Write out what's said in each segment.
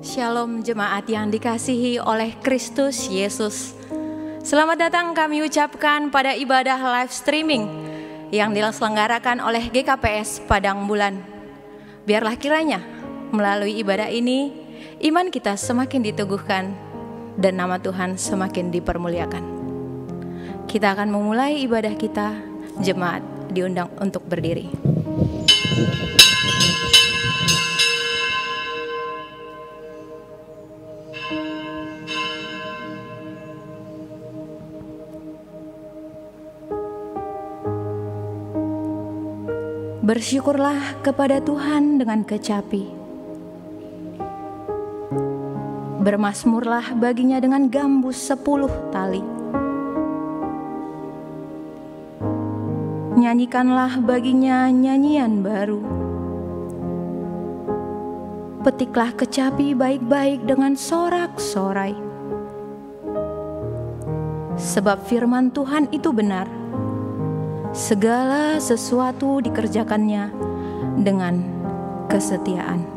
Shalom jemaat yang dikasihi oleh Kristus Yesus. Selamat datang kami ucapkan pada ibadah live streaming yang diselenggarakan oleh GKPS Padang Bulan. Biarlah kiranya melalui ibadah ini iman kita semakin diteguhkan dan nama Tuhan semakin dipermuliakan. Kita akan memulai ibadah kita. Jemaat diundang untuk berdiri. Bersyukurlah kepada Tuhan dengan kecapi. Bermazmurlah baginya dengan gambus 10 tali. Nyanyikanlah baginya nyanyian baru. Petiklah kecapi baik-baik dengan sorak-sorai. Sebab firman Tuhan itu benar. Segala sesuatu dikerjakannya dengan kesetiaan.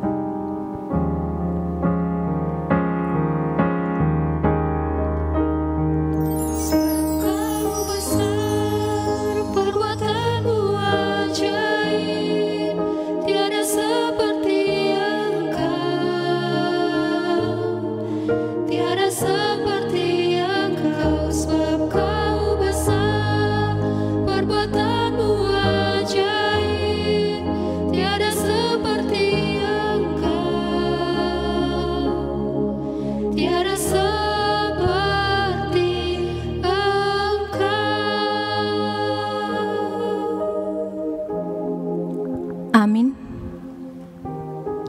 Amin.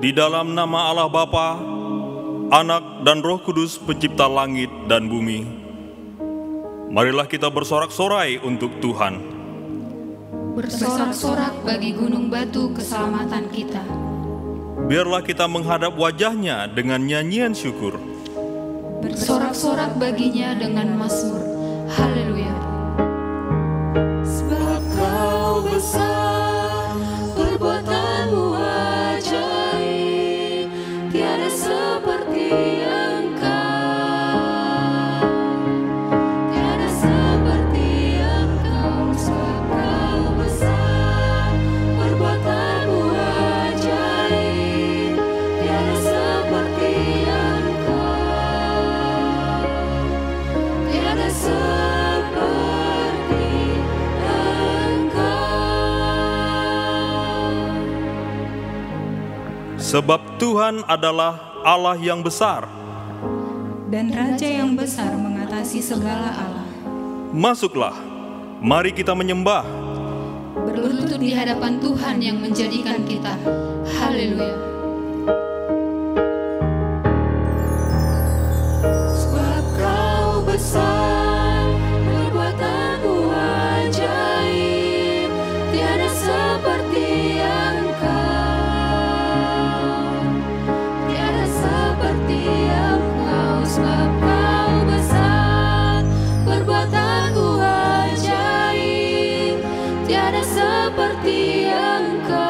Di dalam nama Allah Bapa, Anak dan Roh Kudus pencipta langit dan bumi, marilah kita bersorak-sorai untuk Tuhan. Bersorak-sorak bagi gunung batu keselamatan kita. Biarlah kita menghadap wajahnya dengan nyanyian syukur. Bersorak-sorak baginya dengan mazmur. Haleluya. Sebab Kau besar, perbuatanmu ajaib, tiada seperti Engkau, tiada seperti Engkau. Sebab Kau besar, perbuatanmu ajaib, tiada seperti Engkau, tiada seperti Engkau. Sebab Tuhan adalah Allah yang besar. Dan Raja yang besar mengatasi segala Allah. Masuklah, mari kita menyembah. Berlutut di hadapan Tuhan yang menjadikan kita. Haleluya. Sebab Kau besar, perbuatanmu ajaib, tiada seperti Engkau, tiada seperti Engkau. Sebab Kau besar, perbuatanmu ajaib, tiada seperti Engkau,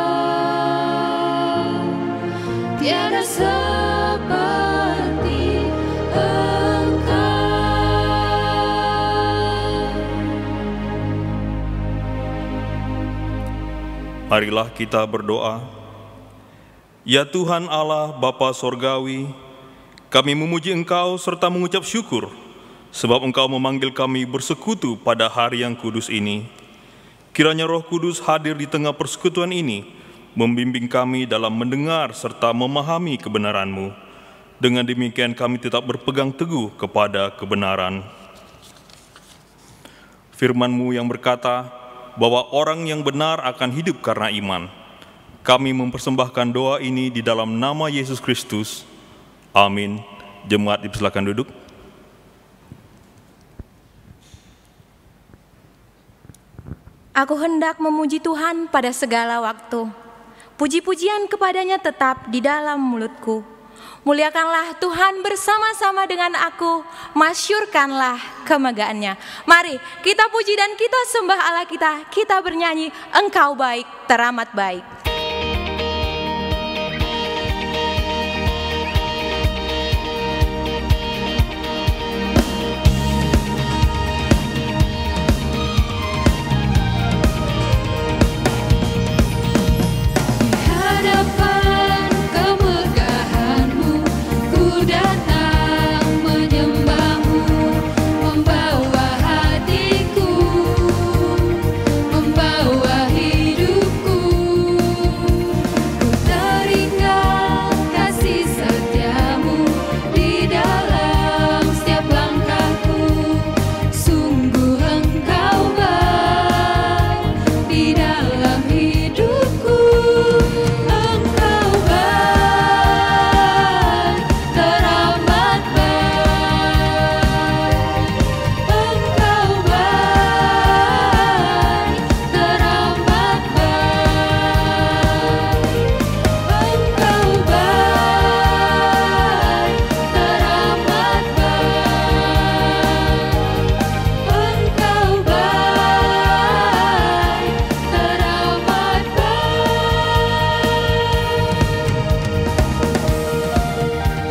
tiada seperti Engkau. Marilah kita berdoa. Ya Tuhan Allah Bapa Sorgawi, kami memuji Engkau serta mengucap syukur, sebab Engkau memanggil kami bersekutu pada hari yang kudus ini. Kiranya Roh Kudus hadir di tengah persekutuan ini, membimbing kami dalam mendengar serta memahami kebenaran-Mu. Dengan demikian kami tetap berpegang teguh kepada kebenaran. Firman-Mu yang berkata bahwa orang yang benar akan hidup karena iman. Kami mempersembahkan doa ini di dalam nama Yesus Kristus. Amin. Jemaat dipersilakan duduk. Aku hendak memuji Tuhan pada segala waktu. Puji-pujian kepadanya tetap di dalam mulutku. Muliakanlah Tuhan bersama-sama dengan aku, masyurkanlah kemegahannya. Mari kita puji dan kita sembah Allah kita. Kita bernyanyi, Engkau baik, teramat baik.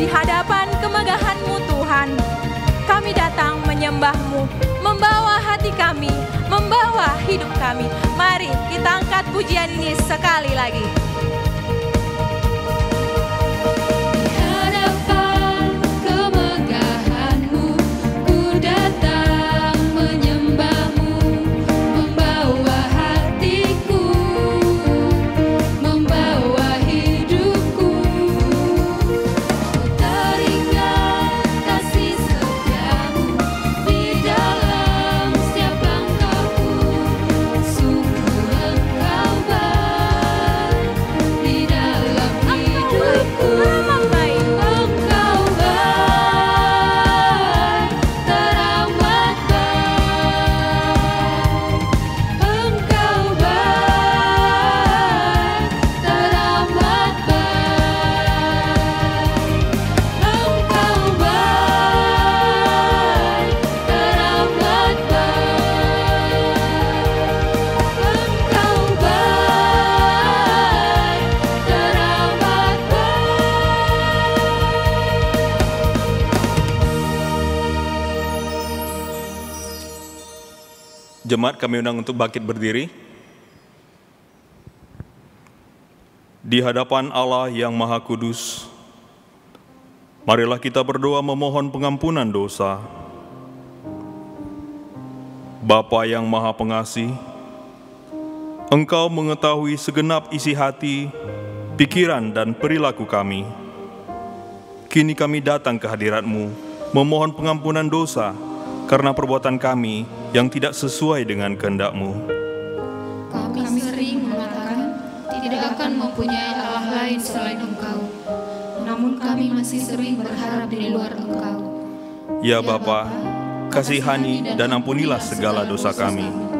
di hadapan kemegahan-Mu Tuhan, kami datang menyembah-Mu, membawa hati kami, membawa hidup kami. Mari kita angkat pujian ini sekali lagi. Jemaat kami undang untuk bangkit berdiri. Di hadapan Allah yang Maha Kudus, marilah kita berdoa memohon pengampunan dosa. Bapa yang Maha Pengasih, Engkau mengetahui segenap isi hati, pikiran, dan perilaku kami. Kini kami datang ke hadirat-Mu, memohon pengampunan dosa, karena perbuatan kami yang tidak sesuai dengan kehendak-Mu. Kami sering mengatakan tidak akan mempunyai Allah lain selain Engkau, namun kami masih sering berharap di luar Engkau. Ya Bapa, kasihani dan ampunilah segala dosa kami.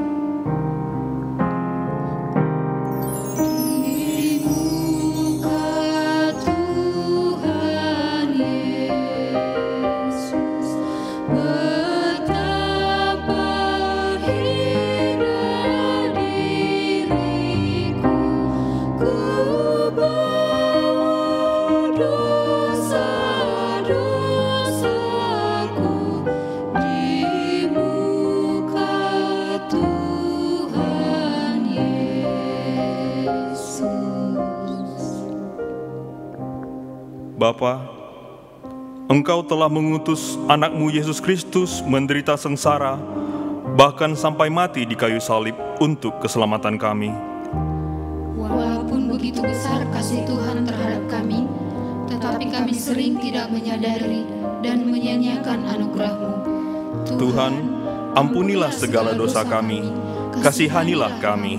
Bapa, Engkau telah mengutus anak-Mu Yesus Kristus menderita sengsara, bahkan sampai mati di kayu salib untuk keselamatan kami. Walaupun begitu besar kasih Tuhan terhadap kami, tetapi kami sering tidak menyadari dan menyia-nyiakan anugerah-Mu. Tuhan, ampunilah segala dosa kami, kasihanilah kami.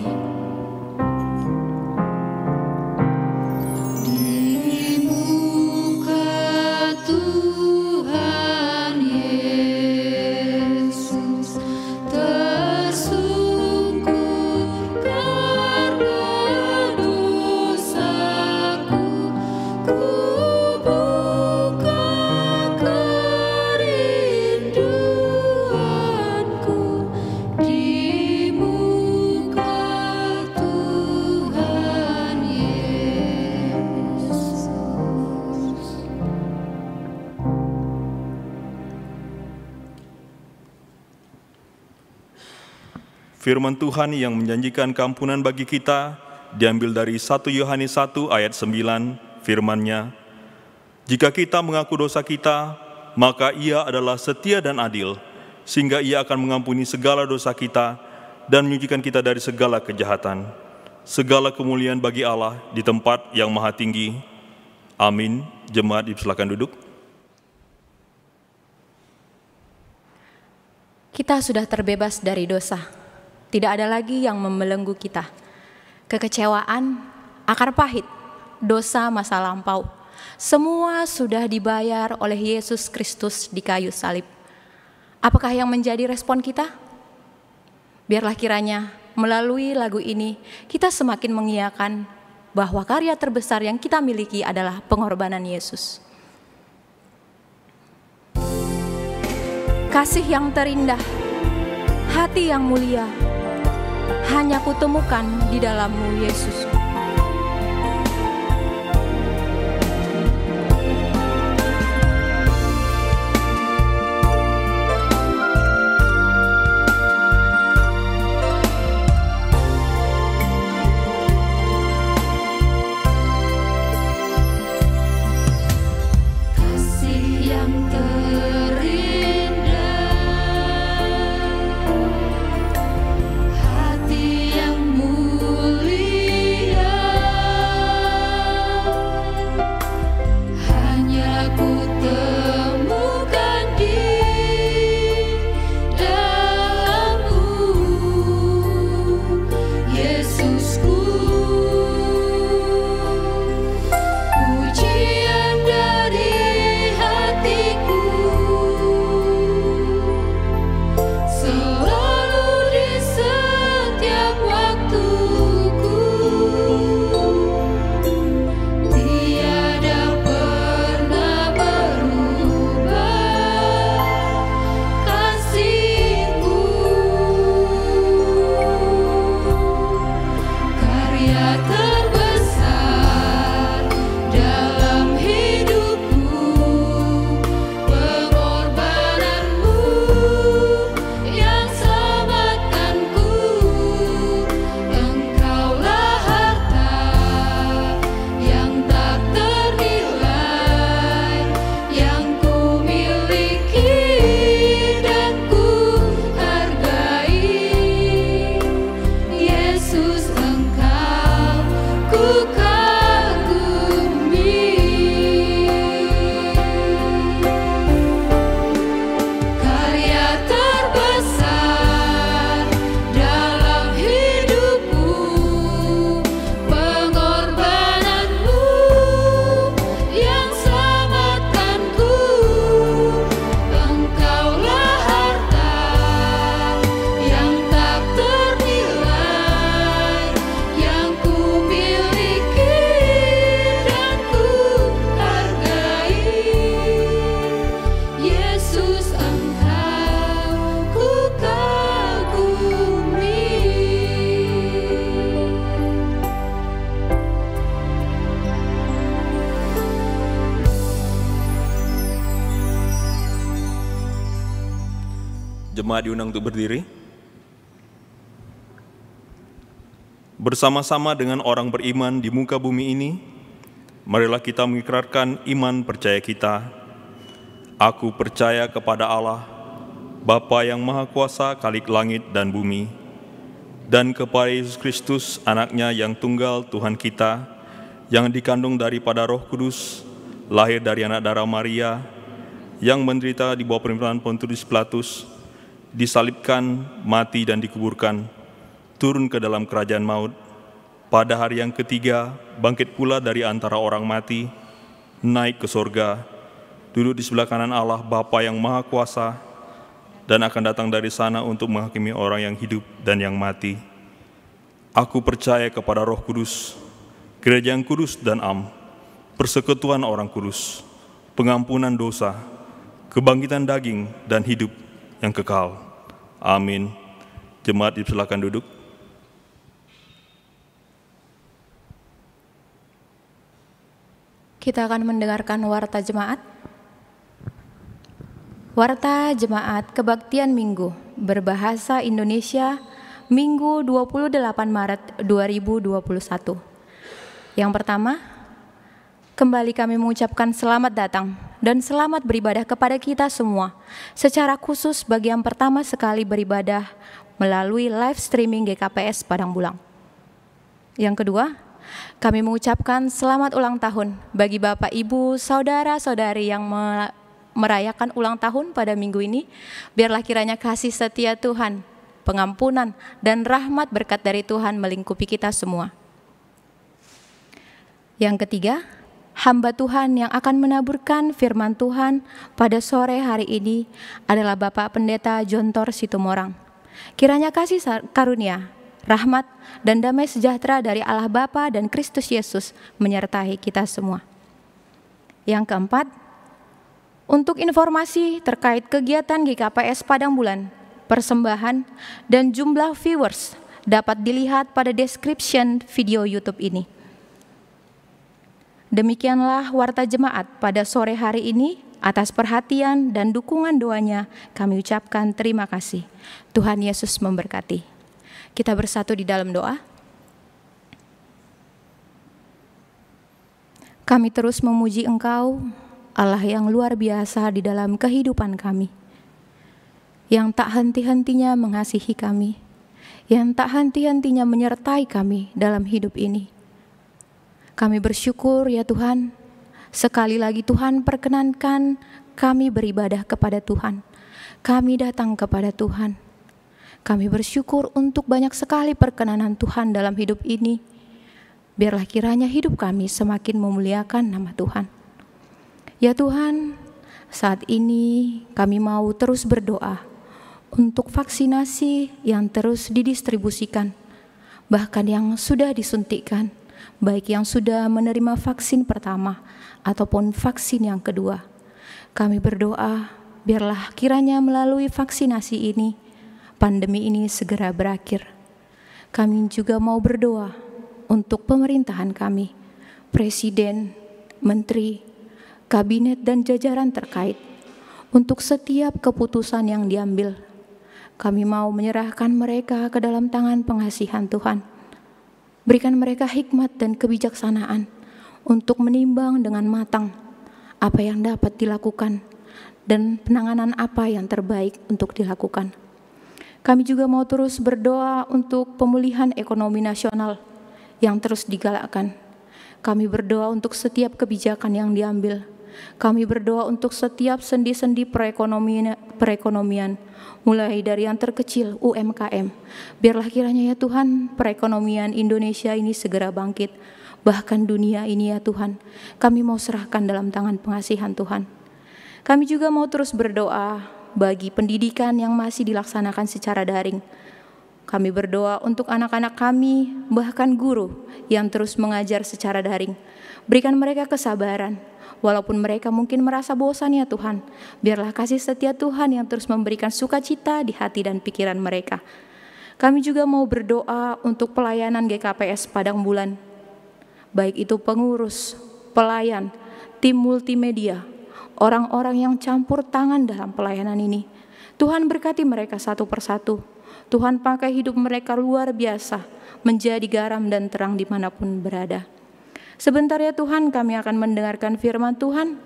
Firman Tuhan yang menjanjikan keampunan bagi kita diambil dari 1 Yohanes 1 ayat 9, firman-Nya, "Jika kita mengaku dosa kita, maka Ia adalah setia dan adil, sehingga Ia akan mengampuni segala dosa kita dan menyucikan kita dari segala kejahatan. Segala kemuliaan bagi Allah di tempat yang maha tinggi. Amin." Jemaat dipersilakan duduk. Kita sudah terbebas dari dosa. Tidak ada lagi yang membelenggu kita. Kekecewaan, akar pahit, dosa masa lampau, semua sudah dibayar oleh Yesus Kristus di kayu salib. Apakah yang menjadi respon kita? Biarlah kiranya melalui lagu ini kita semakin mengiyakan bahwa karya terbesar yang kita miliki adalah pengorbanan Yesus. Kasih yang terindah, hati yang mulia, hanya kutemukan di dalam-Mu, Yesus. Jemaat diundang untuk berdiri. Bersama-sama dengan orang beriman di muka bumi ini, marilah kita mengikrarkan iman percaya kita. Aku percaya kepada Allah, Bapa yang Maha Kuasa Khalik langit dan bumi, dan kepada Yesus Kristus, Anaknya yang tunggal Tuhan kita, yang dikandung daripada Roh Kudus, lahir dari anak darah Maria, yang menderita di bawah pemerintahan Pontius Pilatus, disalibkan, mati dan dikuburkan, turun ke dalam kerajaan maut, pada hari yang ketiga bangkit pula dari antara orang mati, naik ke sorga, duduk di sebelah kanan Allah Bapa yang Maha Kuasa, dan akan datang dari sana untuk menghakimi orang yang hidup dan yang mati. Aku percaya kepada Roh Kudus, gereja yang kudus dan am, persekutuan orang kudus, pengampunan dosa, kebangkitan daging dan hidup yang kekal. Amin. Jemaat dipersilakan duduk. Kita akan mendengarkan warta jemaat. Warta Jemaat Kebaktian Minggu berbahasa Indonesia Minggu 28 Maret 2021. Yang pertama, kembali kami mengucapkan selamat datang dan selamat beribadah kepada kita semua, secara khusus bagi yang pertama sekali beribadah melalui live streaming GKPS Padang Bulang. Yang kedua, kami mengucapkan selamat ulang tahun bagi Bapak, Ibu, Saudara-saudari yang merayakan ulang tahun pada minggu ini. Biarlah kiranya kasih setia Tuhan, pengampunan, dan rahmat berkat dari Tuhan melingkupi kita semua. Yang ketiga, hamba Tuhan yang akan menaburkan firman Tuhan pada sore hari ini adalah Bapak Pendeta Jontor Situmorang. Kiranya kasih karunia, rahmat, dan damai sejahtera dari Allah Bapa dan Kristus Yesus menyertai kita semua. Yang keempat, untuk informasi terkait kegiatan GKPS Padang Bulan, persembahan, dan jumlah viewers dapat dilihat pada description video YouTube ini. Demikianlah warta jemaat pada sore hari ini. Atas perhatian dan dukungan doanya kami ucapkan terima kasih. Tuhan Yesus memberkati. Kita bersatu di dalam doa. Kami terus memuji Engkau, Allah yang luar biasa di dalam kehidupan kami, yang tak henti-hentinya mengasihi kami, yang tak henti-hentinya menyertai kami dalam hidup ini. Kami bersyukur ya Tuhan, sekali lagi Tuhan perkenankan kami beribadah kepada Tuhan, kami datang kepada Tuhan. Kami bersyukur untuk banyak sekali perkenanan Tuhan dalam hidup ini. Biarlah kiranya hidup kami semakin memuliakan nama Tuhan. Ya Tuhan, saat ini kami mau terus berdoa untuk vaksinasi yang terus didistribusikan, bahkan yang sudah disuntikkan, baik yang sudah menerima vaksin pertama ataupun vaksin yang kedua. Kami berdoa, biarlah kiranya melalui vaksinasi ini, pandemi ini segera berakhir. Kami juga mau berdoa untuk pemerintahan kami, presiden, menteri, kabinet, dan jajaran terkait, untuk setiap keputusan yang diambil. Kami mau menyerahkan mereka ke dalam tangan pengasihan Tuhan. Berikan mereka hikmat dan kebijaksanaan untuk menimbang dengan matang apa yang dapat dilakukan dan penanganan apa yang terbaik untuk dilakukan. Kami juga mau terus berdoa untuk pemulihan ekonomi nasional yang terus digalakkan. Kami berdoa untuk setiap kebijakan yang diambil. Kami berdoa untuk setiap sendi-sendi perekonomian, mulai dari yang terkecil, UMKM. Biarlah kiranya ya Tuhan, perekonomian Indonesia ini segera bangkit. Bahkan dunia ini ya Tuhan, kami mau serahkan dalam tangan pengasihan Tuhan. Kami juga mau terus berdoa bagi pendidikan yang masih dilaksanakan secara daring. Kami berdoa untuk anak-anak kami, bahkan guru yang terus mengajar secara daring. Berikan mereka kesabaran, walaupun mereka mungkin merasa bosan ya Tuhan. Biarlah kasih setia Tuhan yang terus memberikan sukacita di hati dan pikiran mereka. Kami juga mau berdoa untuk pelayanan GKPS Padang Bulan, baik itu pengurus, pelayan, tim multimedia, orang-orang yang campur tangan dalam pelayanan ini, Tuhan berkati mereka satu persatu. Tuhan pakai hidup mereka luar biasa, menjadi garam dan terang dimanapun berada. Sebentar ya Tuhan, kami akan mendengarkan firman Tuhan.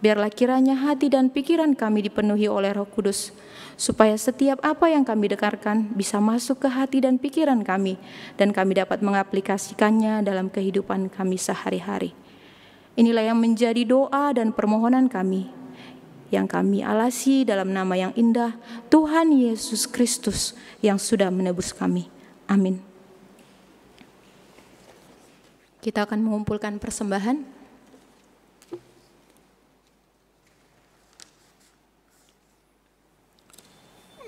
Biarlah kiranya hati dan pikiran kami dipenuhi oleh Roh Kudus, supaya setiap apa yang kami dengarkan bisa masuk ke hati dan pikiran kami, dan kami dapat mengaplikasikannya dalam kehidupan kami sehari-hari. Inilah yang menjadi doa dan permohonan kami, yang kami alasi dalam nama yang indah, Tuhan Yesus Kristus yang sudah menebus kami. Amin. Kita akan mengumpulkan persembahan.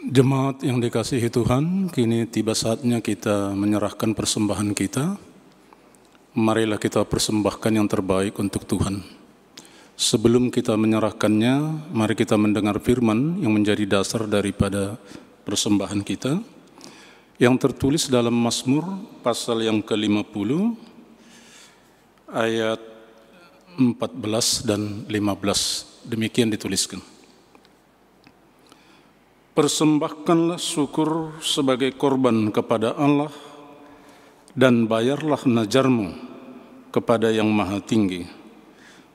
Jemaat yang dikasihi Tuhan, kini tiba saatnya kita menyerahkan persembahan kita. Marilah kita persembahkan yang terbaik untuk Tuhan. Sebelum kita menyerahkannya, mari kita mendengar firman yang menjadi dasar daripada persembahan kita, yang tertulis dalam Mazmur pasal yang ke-50, ayat 14 dan 15. Demikian dituliskan. Persembahkanlah syukur sebagai korban kepada Allah, dan bayarlah najarmu kepada yang maha tinggi.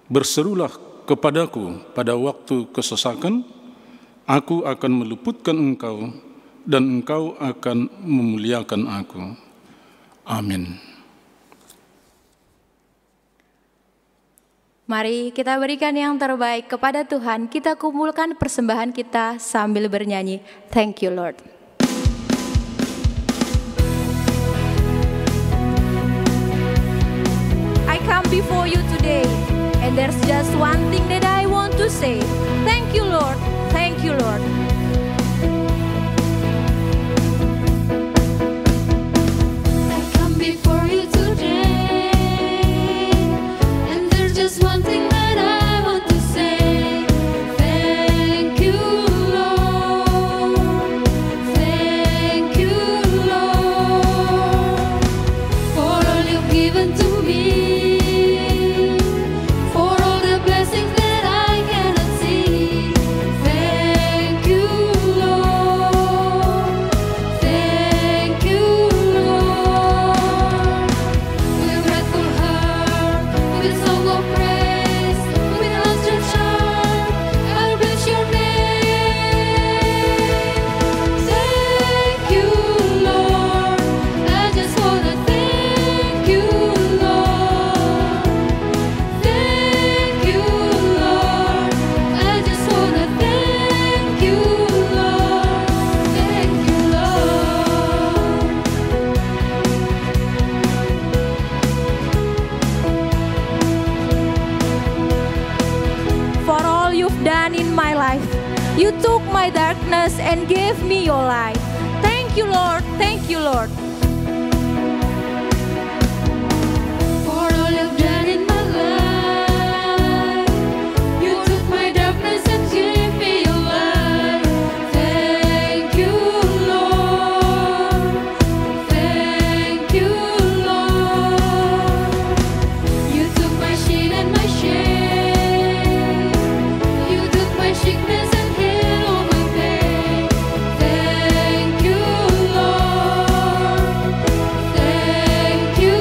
Berserulah kepadaku pada waktu kesesakan, aku akan meluputkan engkau, dan engkau akan memuliakan aku. Amin. Mari kita berikan yang terbaik kepada Tuhan. Kita kumpulkan persembahan kita sambil bernyanyi, Thank you Lord. I come before you today, and there's just one thing that I want to say. Thank you Lord, thank you Lord. I come before you today, and there's just one thing that I want to say. Thank you, Lord. Thank you, Lord, for all you've given to me, for all the blessings that I cannot see. Thank you, Lord. Thank you, Lord. With a grateful heart, with a song of praise, with an outstretched arm, I'll bless your name. Thank you, Lord. I just wanna thank you, Lord. Thank you, Lord. I just wanna thank you, Lord. Thank you, Lord. For all you've done in my life, you took my darkness and gave me your light. Thank you Lord, thank you Lord. For all you've done in my life, you took my darkness and gave me your light. Thank you, Lord. Thank you, Lord. You took my sin and my shame. You took my sickness and healed all my pain. Thank you, Lord. Thank you,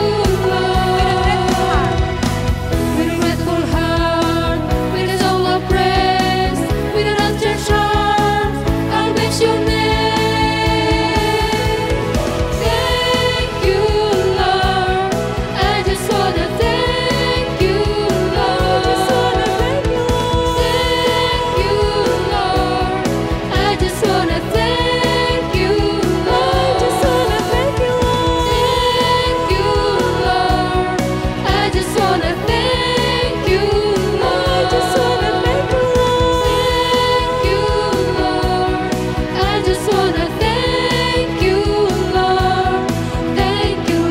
Lord. With a grateful heart, with a song of praise, with an outstretched arms, I'll bless your name. Thank you, Lord. I just wanna thank you, Lord. Thank you, Lord. I just wanna thank you, Lord. Thank you, Lord. I just wanna thank you, Lord. Thank you, Lord. I just wanna thank you, Lord. Thank you,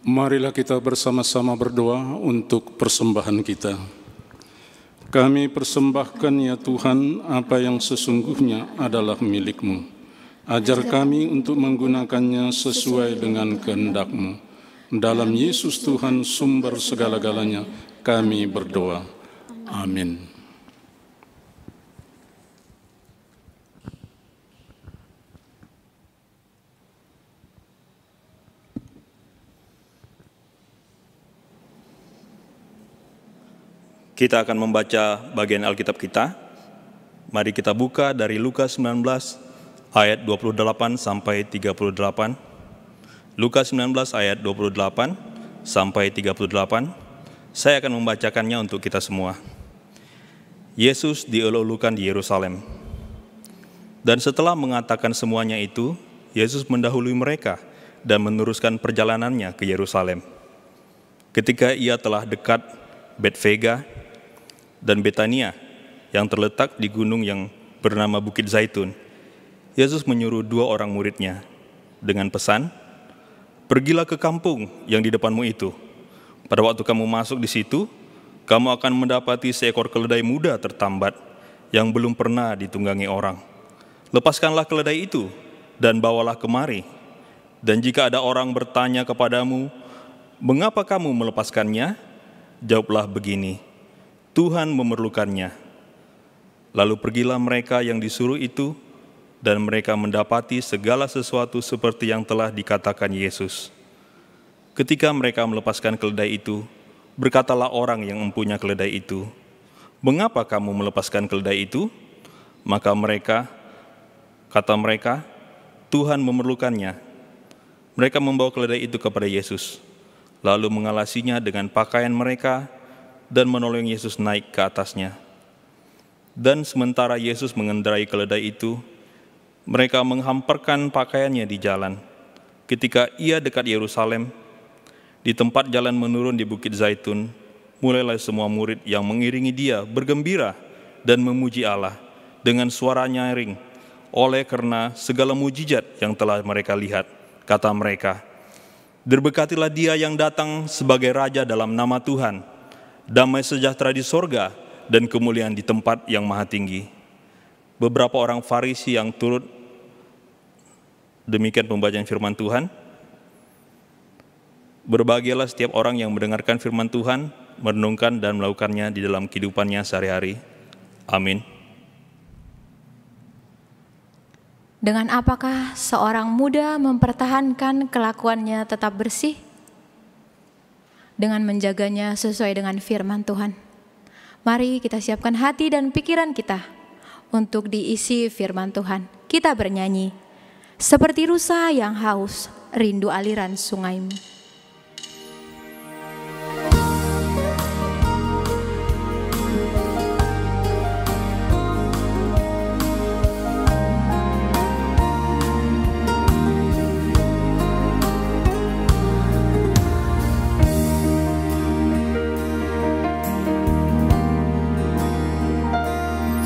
Marilah kita bersama-sama berdoa untuk persembahan kita. Kami persembahkan ya Tuhan apa yang sesungguhnya adalah milik-Mu. Ajar kami untuk menggunakannya sesuai dengan kehendak-Mu. Dalam Yesus Tuhan, sumber segala-galanya, kami berdoa. Amin. Kita akan membaca bagian Alkitab kita. Mari kita buka dari Lukas 19 ayat 28 sampai 38. Lukas 19 ayat 28 sampai 38. Saya akan membacakannya untuk kita semua. Yesus dielulukan di Yerusalem. Dan setelah mengatakan semuanya itu, Yesus mendahului mereka dan meneruskan perjalanannya ke Yerusalem. Ketika ia telah dekat Betfage dan Betania yang terletak di gunung yang bernama Bukit Zaitun, Yesus menyuruh 2 orang muridnya dengan pesan, "Pergilah ke kampung yang di depanmu itu. Pada waktu kamu masuk di situ, kamu akan mendapati seekor keledai muda tertambat yang belum pernah ditunggangi orang. Lepaskanlah keledai itu dan bawalah kemari. Dan jika ada orang bertanya kepadamu, 'Mengapa kamu melepaskannya?' jawablah begini, 'Tuhan memerlukannya.' Lalu pergilah mereka yang disuruh itu, dan mereka mendapati segala sesuatu seperti yang telah dikatakan Yesus. Ketika mereka melepaskan keledai itu, berkatalah orang yang mempunyai keledai itu, 'Mengapa kamu melepaskan keledai itu?' Maka kata mereka, 'Tuhan memerlukannya.' Mereka membawa keledai itu kepada Yesus, lalu mengalasinya dengan pakaian mereka, dan menolong Yesus naik ke atasnya. Dan sementara Yesus mengendarai keledai itu, mereka menghamparkan pakaiannya di jalan. Ketika ia dekat Yerusalem, di tempat jalan menurun di Bukit Zaitun, mulailah semua murid yang mengiringi dia bergembira dan memuji Allah dengan suara nyaring, oleh karena segala mujizat yang telah mereka lihat. Kata mereka, 'Berberkatilah dia yang datang sebagai Raja dalam nama Tuhan. Damai sejahtera di sorga dan kemuliaan di tempat yang maha tinggi.' Beberapa orang Farisi yang turut. Demikian pembacaan firman Tuhan. Berbahagialah setiap orang yang mendengarkan firman Tuhan, merenungkan dan melakukannya di dalam kehidupannya sehari-hari. Amin. Dengan apakah seorang muda mempertahankan kelakuannya tetap bersih? Dengan menjaganya sesuai dengan firman Tuhan. Mari kita siapkan hati dan pikiran kita untuk diisi firman Tuhan. Kita bernyanyi, "Seperti rusa yang haus, rindu aliran sungaimu."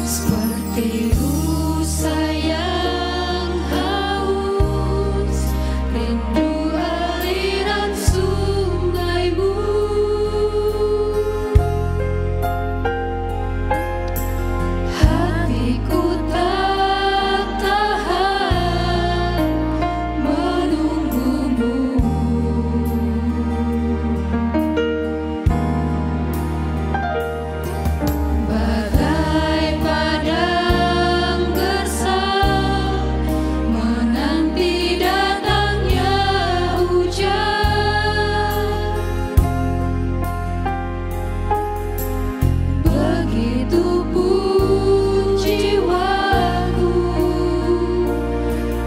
Seperti rusa yang haus, rindu aliran sungaimu. Hatiku tak tahan menunggumu. Bagai padang gersang menanti datangnya hujan, begitu pun jiwaku,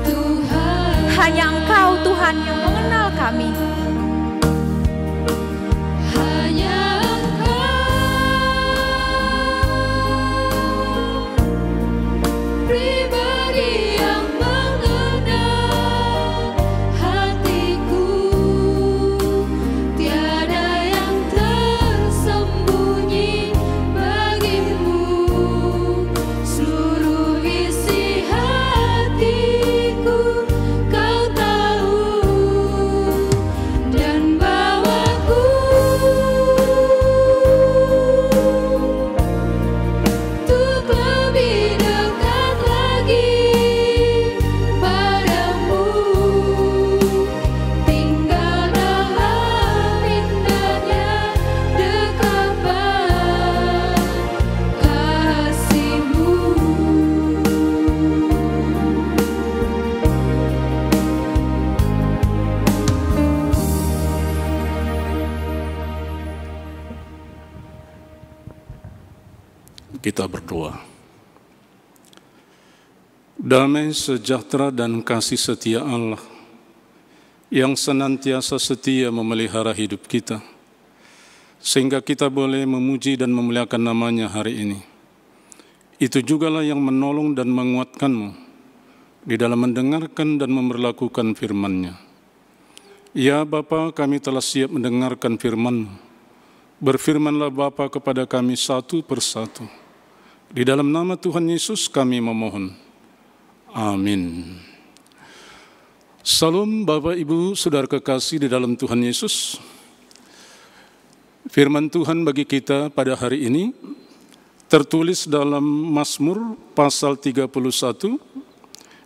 Tuhan. Hanya Engkau Tuhan yang mengenal kami. Hanya pribadi yang mengenal hatiku, tiada yang tersembunyi bagimu. Seluruh isi hatiku Kau tahu, Kita berdoa. Damai sejahtera dan kasih setia Allah yang senantiasa setia memelihara hidup kita, sehingga kita boleh memuji dan memuliakan namanya hari ini. Itu jugalah yang menolong dan menguatkanmu di dalam mendengarkan dan memperlakukan firman-Nya. Ya Bapa, kami telah siap mendengarkan firman-Mu. Berfirmanlah Bapa kepada kami satu persatu. Di dalam nama Tuhan Yesus kami memohon. Amin. Salam Bapak Ibu Saudara kekasih di dalam Tuhan Yesus. Firman Tuhan bagi kita pada hari ini tertulis dalam Mazmur pasal 31,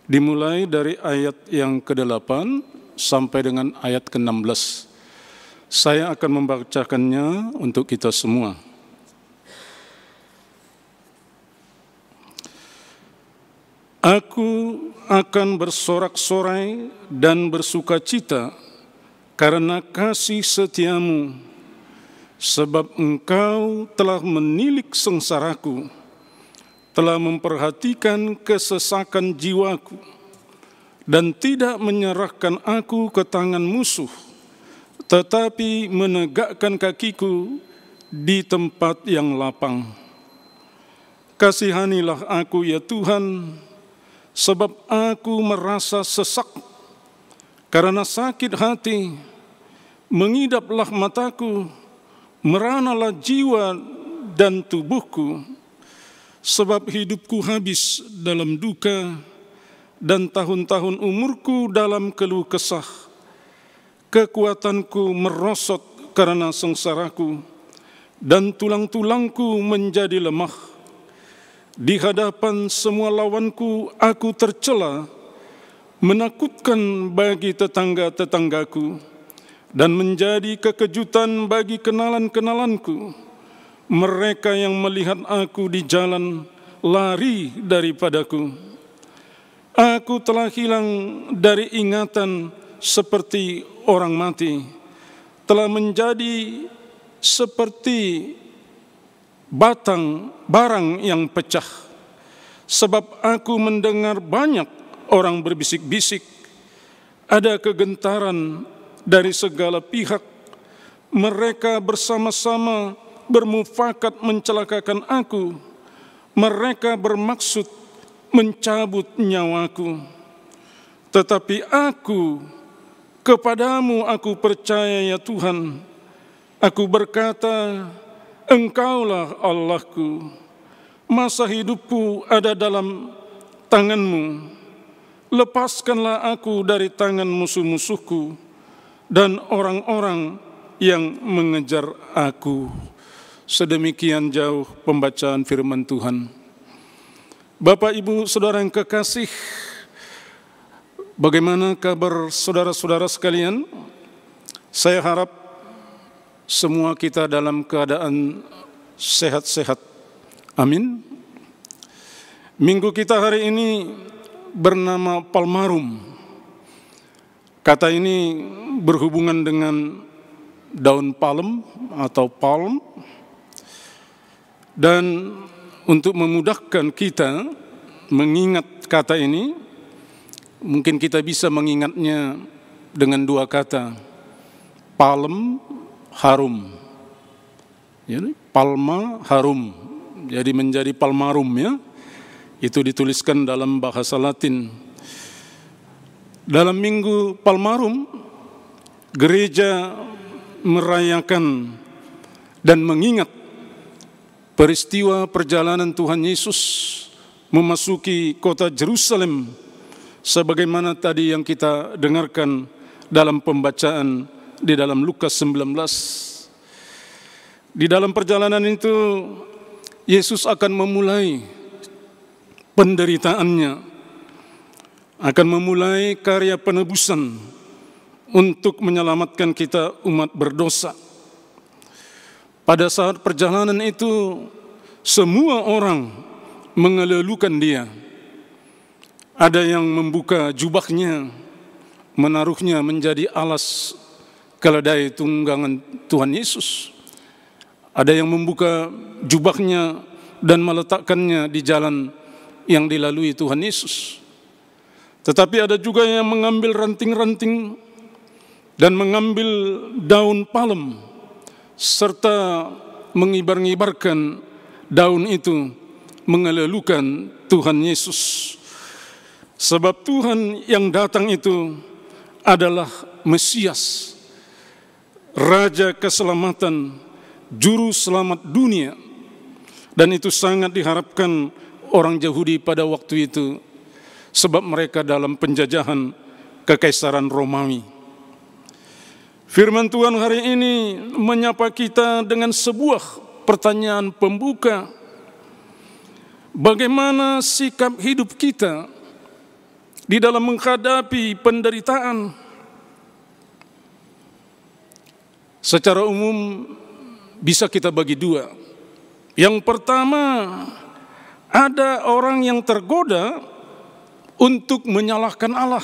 dimulai dari ayat yang ke-8 sampai dengan ayat ke-16. Saya akan membacakannya untuk kita semua. Aku akan bersorak-sorai dan bersukacita karena kasih setiamu, sebab engkau telah menilik sengsaraku, telah memperhatikan kesesakan jiwaku, dan tidak menyerahkan aku ke tangan musuh, tetapi menegakkan kakiku di tempat yang lapang. Kasihanilah aku ya Tuhan, sebab aku merasa sesak karena sakit hati, mengidaplah mataku, meranalah jiwa dan tubuhku, sebab hidupku habis dalam duka dan tahun-tahun umurku dalam keluh kesah. Kekuatanku merosot karena sengsaraku dan tulang-tulangku menjadi lemah. Di hadapan semua lawanku aku tercela, menakutkan bagi tetangga-tetanggaku, dan menjadi kekejutan bagi kenalan-kenalanku. Mereka yang melihat aku di jalan lari daripadaku. Aku telah hilang dari ingatan seperti orang mati, telah menjadi seperti barang yang pecah. Sebab aku mendengar banyak orang berbisik-bisik, ada kegentaran dari segala pihak. Mereka bersama-sama bermufakat mencelakakan aku. Mereka bermaksud mencabut nyawaku. Tetapi aku, kepadamu aku percaya ya Tuhan. Aku berkata, Engkaulah Allahku, masa hidupku ada dalam tangan-Mu. Lepaskanlah aku dari tangan musuh-musuhku dan orang-orang yang mengejar aku. Sedemikian jauh pembacaan firman Tuhan. Bapak, Ibu, Saudara yang kekasih, bagaimana kabar saudara-saudara sekalian? Saya harap semua kita dalam keadaan sehat-sehat. Amin. Minggu kita hari ini bernama Palmarum. Kata ini berhubungan dengan daun palem atau palm. Dan untuk memudahkan kita mengingat kata ini, mungkin kita bisa mengingatnya dengan dua kata. Palem, harum. Jadi palma harum. Jadi menjadi palmarum ya. Itu dituliskan dalam bahasa Latin. Dalam minggu Palmarum, gereja merayakan dan mengingat peristiwa perjalanan Tuhan Yesus memasuki kota Yerusalem, sebagaimana tadi yang kita dengarkan dalam pembacaan di dalam Lukas 19. Di dalam perjalanan itu, Yesus akan memulai penderitaannya, akan memulai karya penebusan untuk menyelamatkan kita umat berdosa. Pada saat perjalanan itu, semua orang mengeluhkan dia. Ada yang membuka jubahnya, menaruhnya menjadi alas keledai tunggangan Tuhan Yesus. Ada yang membuka jubahnya, dan meletakkannya di jalan yang dilalui Tuhan Yesus. Tetapi ada juga yang mengambil ranting-ranting dan mengambil daun palem serta mengibar-ngibarkan daun itu mengeluhkan Tuhan Yesus. Sebab Tuhan yang datang itu adalah Mesias, Raja keselamatan, Juru selamat dunia. Dan itu sangat diharapkan orang Yahudi pada waktu itu, sebab mereka dalam penjajahan Kekaisaran Romawi. Firman Tuhan hari ini menyapa kita dengan sebuah pertanyaan pembuka. Bagaimana sikap hidup kita di dalam menghadapi penderitaan? Secara umum bisa kita bagi dua. Yang pertama, ada orang yang tergoda untuk menyalahkan Allah,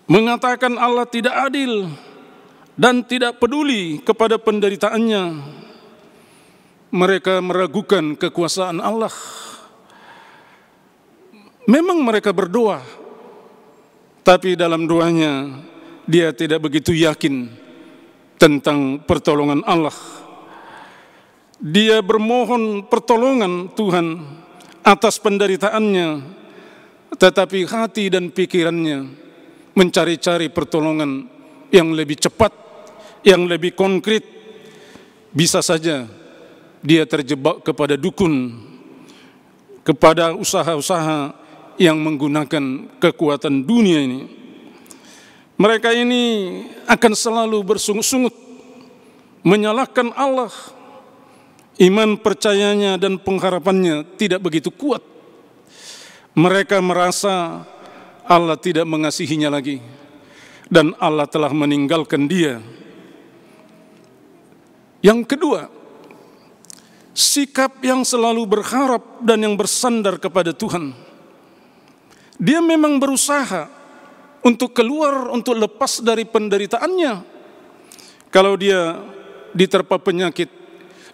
mengatakan Allah tidak adil dan tidak peduli kepada penderitaannya. Mereka meragukan kekuasaan Allah. Memang mereka berdoa, tapi dalam doanya dia tidak begitu yakin tentang pertolongan Allah. Dia bermohon pertolongan Tuhan atas penderitaannya, tetapi hati dan pikirannya mencari-cari pertolongan yang lebih cepat, yang lebih konkret. Bisa saja dia terjebak kepada dukun, kepada usaha-usaha yang menggunakan kekuatan dunia ini. Mereka ini akan selalu bersungut-sungut menyalahkan Allah. Iman percayanya dan pengharapannya tidak begitu kuat. Mereka merasa Allah tidak mengasihinya lagi dan Allah telah meninggalkan dia. Yang kedua, sikap yang selalu berharap dan yang bersandar kepada Tuhan. Dia memang berusaha untuk keluar, untuk lepas dari penderitaannya. Kalau dia diterpa penyakit,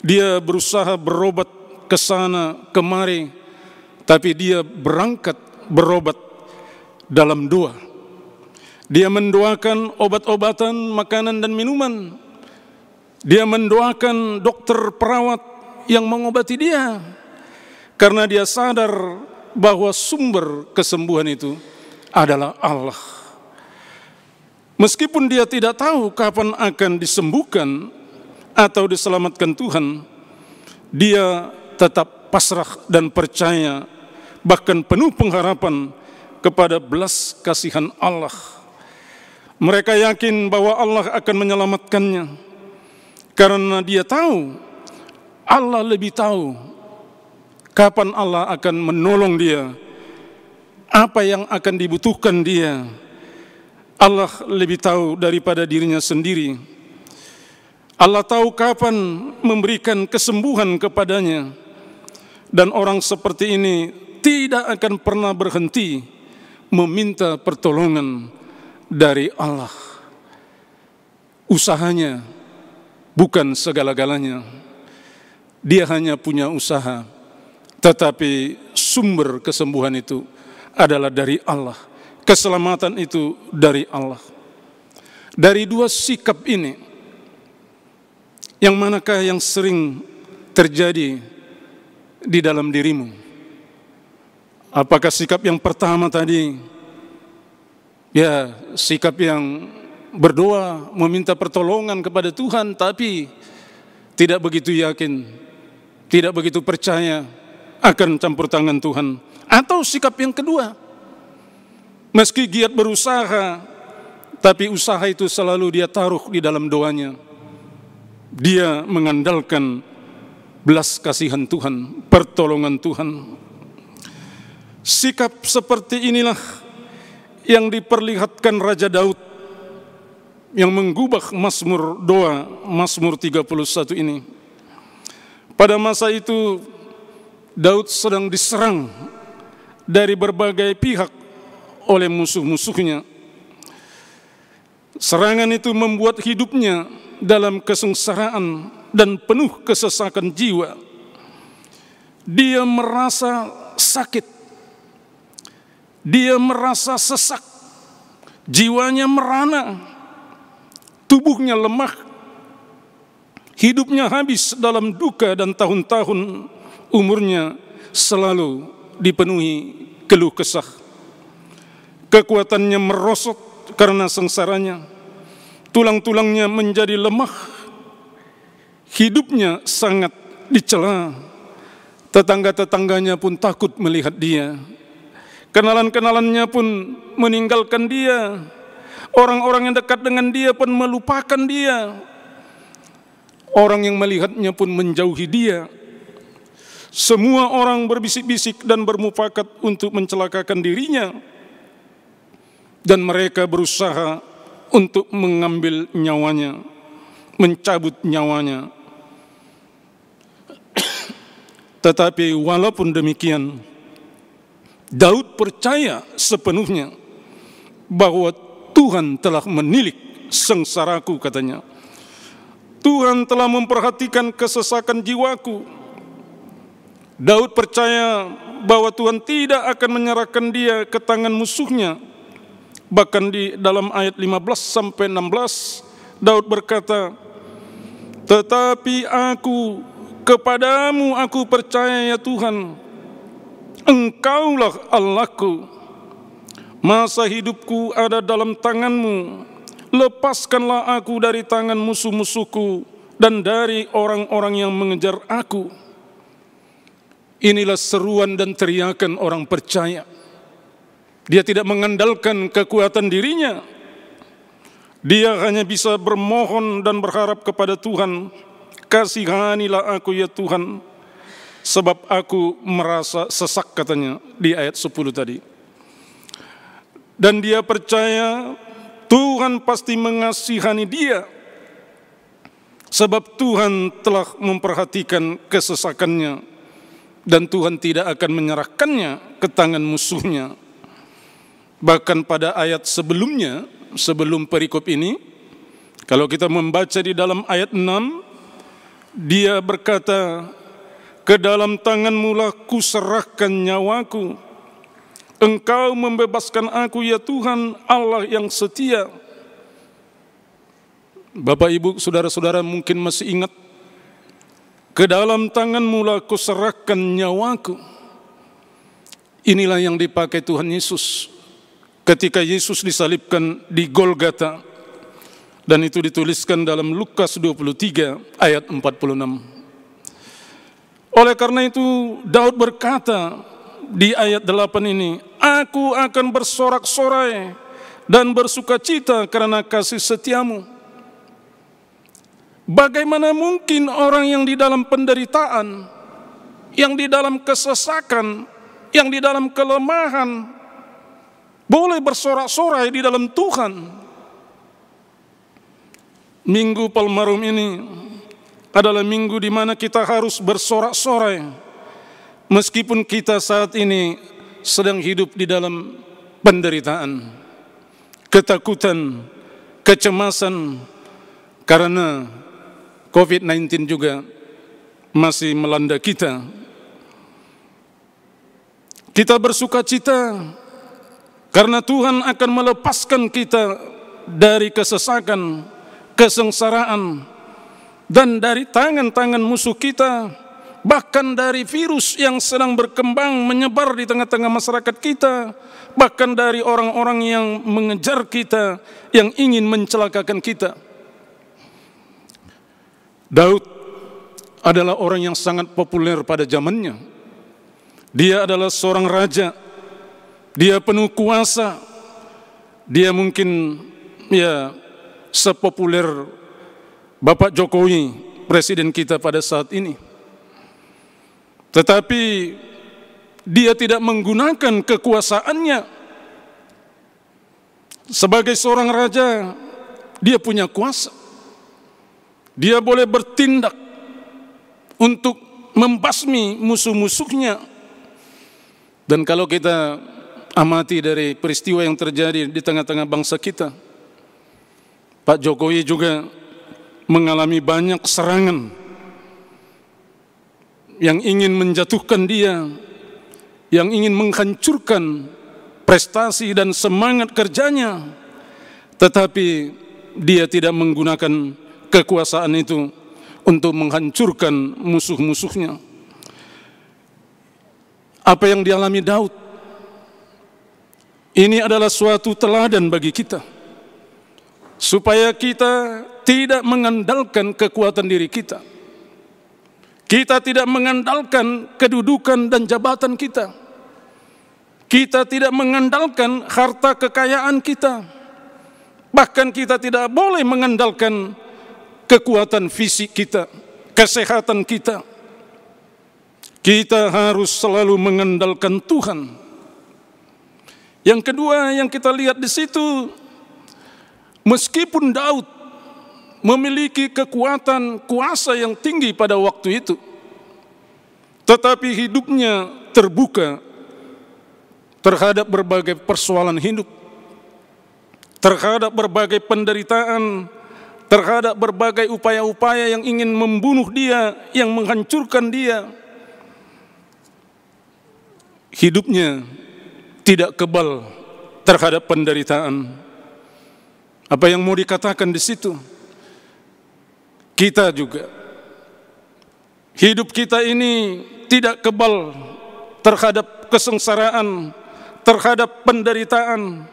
dia berusaha berobat ke sana kemari, tapi dia berangkat berobat dalam doa. Dia mendoakan obat-obatan, makanan dan minuman. Dia mendoakan dokter perawat yang mengobati dia, karena dia sadar bahwa sumber kesembuhan itu adalah Allah. Meskipun dia tidak tahu kapan akan disembuhkan atau diselamatkan Tuhan, dia tetap pasrah dan percaya, bahkan penuh pengharapan kepada belas kasihan Allah. Mereka yakin bahwa Allah akan menyelamatkannya, karena dia tahu, Allah lebih tahu kapan Allah akan menolong dia, apa yang akan dibutuhkan dia. Allah lebih tahu daripada dirinya sendiri. Allah tahu kapan memberikan kesembuhan kepadanya. Dan orang seperti ini tidak akan pernah berhenti meminta pertolongan dari Allah. Usahanya bukan segala-galanya. Dia hanya punya usaha, tetapi sumber kesembuhan itu adalah dari Allah. Keselamatan itu dari Allah. Dari dua sikap ini, yang manakah yang sering terjadi di dalam dirimu? Apakah sikap yang pertama tadi, ya sikap yang berdoa, meminta pertolongan kepada Tuhan, tapi tidak begitu yakin, tidak begitu percaya akan campur tangan Tuhan? Atau sikap yang kedua, meski giat berusaha, tapi usaha itu selalu dia taruh di dalam doanya. Dia mengandalkan belas kasihan Tuhan, pertolongan Tuhan. Sikap seperti inilah yang diperlihatkan Raja Daud yang menggubah Mazmur doa, Mazmur 31 ini. Pada masa itu Daud sedang diserang dari berbagai pihak oleh musuh-musuhnya. Serangan itu membuat hidupnya dalam kesengsaraan dan penuh kesesakan jiwa. dia merasa sakit, dia merasa sesak, jiwanya merana, tubuhnya lemah, hidupnya habis dalam duka dan tahun-tahun umurnya selalu dipenuhi keluh kesah. Kekuatannya merosot karena sengsaranya, tulang-tulangnya menjadi lemah, hidupnya sangat dicela. Tetangga-tetangganya pun takut melihat dia, kenalan-kenalannya pun meninggalkan dia, orang-orang yang dekat dengan dia pun melupakan dia, orang yang melihatnya pun menjauhi dia. Semua orang berbisik-bisik dan bermufakat untuk mencelakakan dirinya, dan mereka berusaha untuk mengambil nyawanya, mencabut nyawanya. Tetapi walaupun demikian, Daud percaya sepenuhnya bahwa Tuhan telah menilik sengsaraku, katanya. Tuhan telah memperhatikan kesesakan jiwaku. Daud percaya bahwa Tuhan tidak akan menyerahkan dia ke tangan musuhnya. Bahkan di dalam ayat 15-16, Daud berkata, "Tetapi kepadamu aku percaya ya Tuhan, Engkaulah Allahku. Masa hidupku ada dalam tangan-Mu. Lepaskanlah aku dari tangan musuh-musuhku dan dari orang-orang yang mengejar aku." Inilah seruan dan teriakan orang percaya. Dia tidak mengandalkan kekuatan dirinya. Dia hanya bisa bermohon dan berharap kepada Tuhan. "Kasihanilah aku ya Tuhan, sebab aku merasa sesak," katanya di ayat 10 tadi. Dan dia percaya Tuhan pasti mengasihani dia, sebab Tuhan telah memperhatikan kesesakannya, dan Tuhan tidak akan menyerahkannya ke tangan musuhnya. Bahkan pada ayat sebelumnya, sebelum perikop ini, kalau kita membaca di dalam ayat 6, dia berkata, "Ke dalam tangan-Mu lah kuserahkan nyawaku. Engkau membebaskan aku ya Tuhan, Allah yang setia." Bapak, Ibu, saudara-saudara mungkin masih ingat, "Ke dalam tangan-Mu lah kuserahkan nyawaku." Inilah yang dipakai Tuhan Yesus ketika Yesus disalibkan di Golgota. Dan itu dituliskan dalam Lukas 23 ayat 46. Oleh karena itu Daud berkata di ayat 8 ini, "Aku akan bersorak-sorai dan bersukacita karena kasih setia-Mu." Bagaimana mungkin orang yang di dalam penderitaan, yang di dalam kesesakan, yang di dalam kelemahan boleh bersorak-sorai di dalam Tuhan? Minggu Palmarum ini adalah minggu di mana kita harus bersorak-sorai, meskipun kita saat ini sedang hidup di dalam penderitaan, ketakutan, kecemasan, karena COVID-19 juga masih melanda kita. Kita bersukacita karena Tuhan akan melepaskan kita dari kesesakan, kesengsaraan, dan dari tangan-tangan musuh kita, bahkan dari virus yang sedang berkembang menyebar di tengah-tengah masyarakat kita, bahkan dari orang-orang yang mengejar kita, yang ingin mencelakakan kita. Daud adalah orang yang sangat populer pada zamannya. Dia adalah seorang raja, dia penuh kuasa, dia mungkin sepopuler Bapak Jokowi, presiden kita pada saat ini. Tetapi dia tidak menggunakan kekuasaannya. Sebagai seorang raja, dia punya kuasa. Dia boleh bertindak untuk membasmi musuh-musuhnya. Dan kalau kita amati dari peristiwa yang terjadi di tengah-tengah bangsa kita, Pak Jokowi juga mengalami banyak serangan yang ingin menjatuhkan dia, yang ingin menghancurkan prestasi dan semangat kerjanya, tetapi dia tidak menggunakan kekuasaan itu untuk menghancurkan musuh-musuhnya. Apa yang dialami Daud ini adalah suatu teladan bagi kita, supaya kita tidak mengandalkan kekuatan diri kita. Kita tidak mengandalkan kedudukan dan jabatan kita. Kita tidak mengandalkan harta kekayaan kita. Bahkan kita tidak boleh mengandalkan kekuatan fisik kita, kesehatan kita. Kita harus selalu mengandalkan Tuhan. Yang kedua yang kita lihat di situ, meskipun Daud memiliki kekuatan kuasa yang tinggi pada waktu itu, tetapi hidupnya terbuka terhadap berbagai persoalan hidup, terhadap berbagai penderitaan, terhadap berbagai upaya-upaya yang ingin membunuh dia, yang menghancurkan dia. Hidupnya tidak kebal terhadap penderitaan. Apa yang mau dikatakan di situ? Kita juga, hidup kita ini tidak kebal terhadap kesengsaraan, terhadap penderitaan.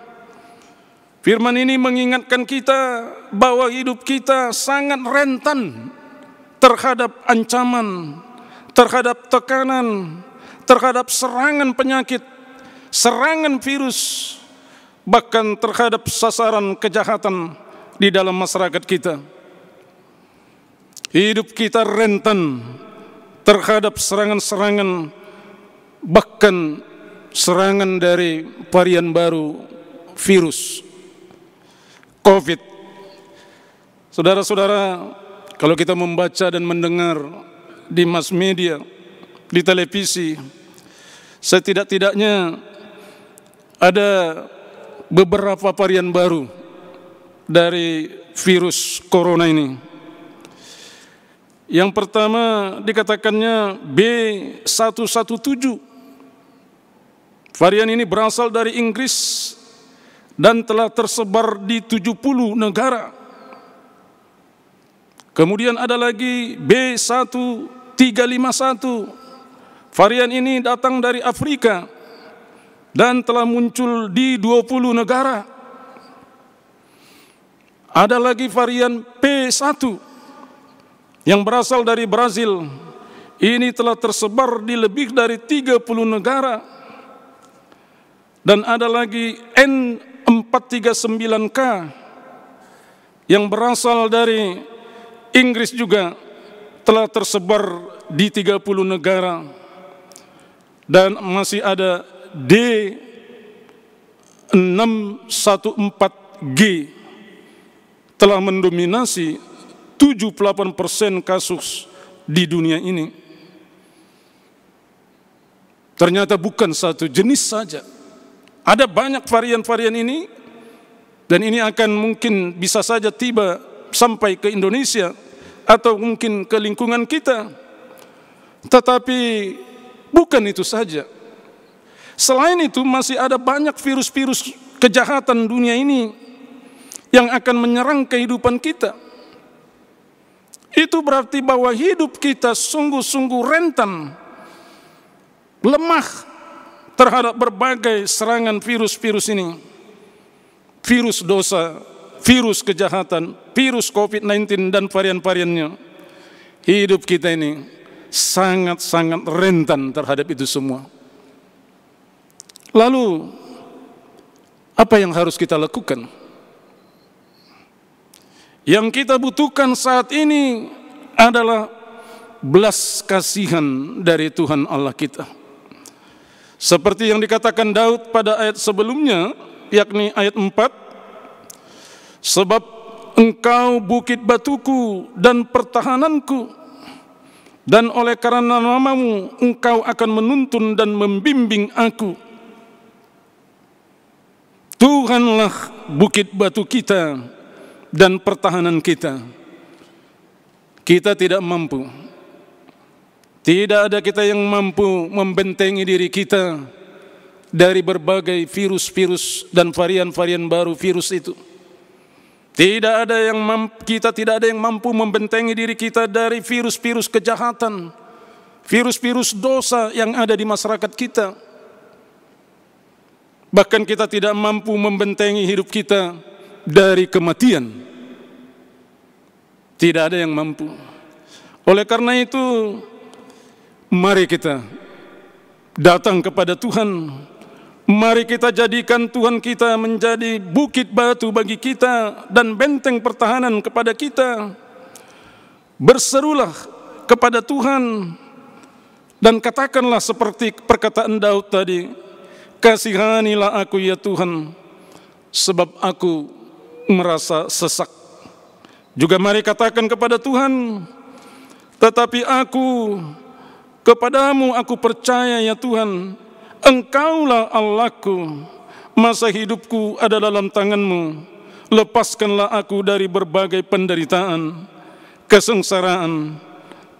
Firman ini mengingatkan kita bahwa hidup kita sangat rentan terhadap ancaman, terhadap tekanan, terhadap serangan penyakit, serangan virus, bahkan terhadap sasaran kejahatan di dalam masyarakat kita. Hidup kita rentan terhadap serangan-serangan, bahkan serangan dari varian baru virus COVID. Saudara-saudara, kalau kita membaca dan mendengar di mass media, di televisi, setidak-tidaknya ada beberapa varian baru dari virus corona ini. Yang pertama dikatakannya B117. Varian ini berasal dari Inggris dan telah tersebar di 70 negara. Kemudian ada lagi B1351. Varian ini datang dari Afrika dan telah muncul di 20 negara. Ada lagi varian P1 yang berasal dari Brazil. Ini telah tersebar di lebih dari 30 negara. Dan ada lagi N439K yang berasal dari Inggris juga telah tersebar di 30 negara. Dan masih ada D614G telah mendominasi 78% kasus di dunia ini. Ternyata bukan satu jenis saja. Ada banyak varian-varian ini, dan ini akan mungkin bisa saja tiba sampai ke Indonesia atau mungkin ke lingkungan kita. Tetapi bukan itu saja. Selain itu masih ada banyak virus-virus kejahatan dunia ini yang akan menyerang kehidupan kita. Itu berarti bahwa hidup kita sungguh-sungguh rentan, lemah terhadap berbagai serangan virus-virus ini. Virus dosa, virus kejahatan, virus COVID-19 dan varian-variannya. Hidup kita ini sangat-sangat rentan terhadap itu semua. Lalu, apa yang harus kita lakukan? Yang kita butuhkan saat ini adalah belas kasihan dari Tuhan Allah kita. Seperti yang dikatakan Daud pada ayat sebelumnya, yakni ayat 4. Sebab engkau bukit batuku dan pertahananku, dan oleh karena namamu engkau akan menuntun dan membimbing aku. Tuhanlah bukit batu kita dan pertahanan kita. Kita tidak mampu. Tidak ada kita yang mampu membentengi diri kita dari berbagai virus-virus dan varian-varian baru virus itu. Kita tidak ada yang mampu membentengi diri kita dari virus-virus kejahatan, virus-virus dosa yang ada di masyarakat kita. Bahkan kita tidak mampu membentengi hidup kita dari kematian. Tidak ada yang mampu. Oleh karena itu, mari kita datang kepada Tuhan. Mari kita jadikan Tuhan kita menjadi bukit batu bagi kita dan benteng pertahanan kepada kita. Berserulah kepada Tuhan dan katakanlah seperti perkataan Daud tadi, kasihanilah aku ya Tuhan, sebab aku merasa sesak. Juga mari katakan kepada Tuhan, tetapi kepadamu aku percaya ya Tuhan, Engkaulah Allahku, masa hidupku ada dalam tangan-Mu. Lepaskanlah aku dari berbagai penderitaan, kesengsaraan,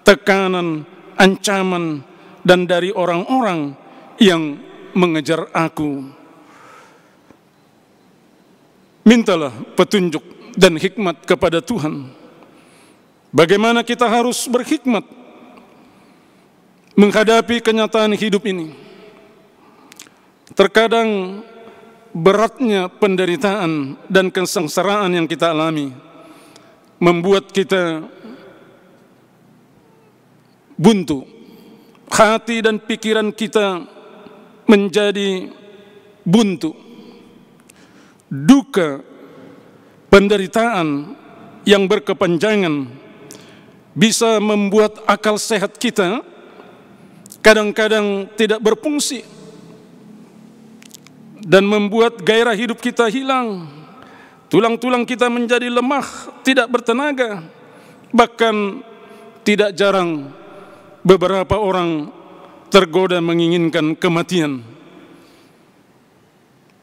tekanan, ancaman, dan dari orang-orang yang mengejar aku. Mintalah petunjuk dan hikmat kepada Tuhan. Bagaimana kita harus berhikmat menghadapi kenyataan hidup ini. Terkadang beratnya penderitaan dan kesengsaraan yang kita alami membuat kita buntu. Hati dan pikiran kita menjadi buntu. Duka, penderitaan yang berkepanjangan bisa membuat akal sehat kita kadang-kadang tidak berfungsi dan membuat gairah hidup kita hilang. Tulang-tulang kita menjadi lemah, tidak bertenaga. Bahkan tidak jarang beberapa orang tergoda menginginkan kematian.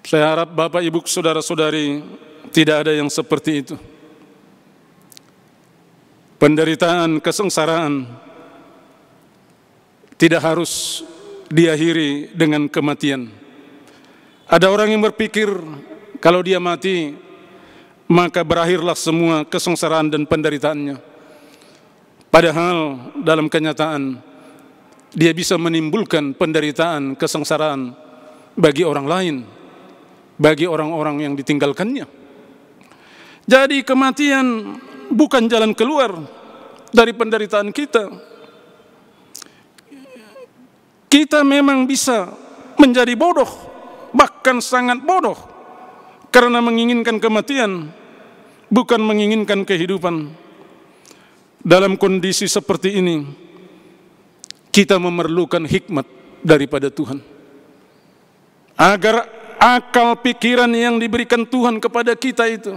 Saya harap Bapak, Ibu, saudara-saudari tidak ada yang seperti itu. Penderitaan, kesengsaraan tidak harus diakhiri dengan kematian. Ada orang yang berpikir kalau dia mati maka berakhirlah semua kesengsaraan dan penderitaannya. Padahal dalam kenyataan dia bisa menimbulkan penderitaan, kesengsaraan bagi orang lain, bagi orang-orang yang ditinggalkannya. Jadi kematian bukan jalan keluar dari penderitaan kita. Kita memang bisa menjadi bodoh, bahkan sangat bodoh, karena menginginkan kematian, bukan menginginkan kehidupan. Dalam kondisi seperti ini, kita memerlukan hikmat daripada Tuhan, agar akal pikiran yang diberikan Tuhan kepada kita itu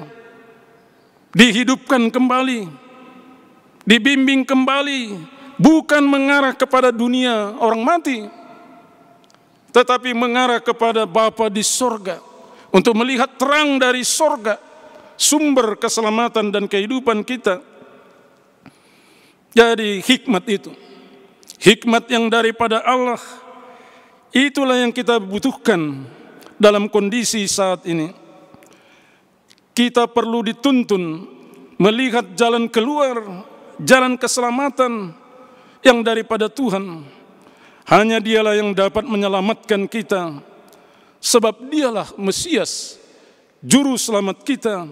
dihidupkan kembali, dibimbing kembali, bukan mengarah kepada dunia orang mati, tetapi mengarah kepada Bapa di sorga, untuk melihat terang dari sorga, sumber keselamatan dan kehidupan kita. Jadi hikmat itu, hikmat yang daripada Allah, itulah yang kita butuhkan dalam kondisi saat ini. Kita perlu dituntun melihat jalan keluar, jalan keselamatan yang daripada Tuhan. Hanya Dialah yang dapat menyelamatkan kita, sebab Dialah Mesias, Juru Selamat kita,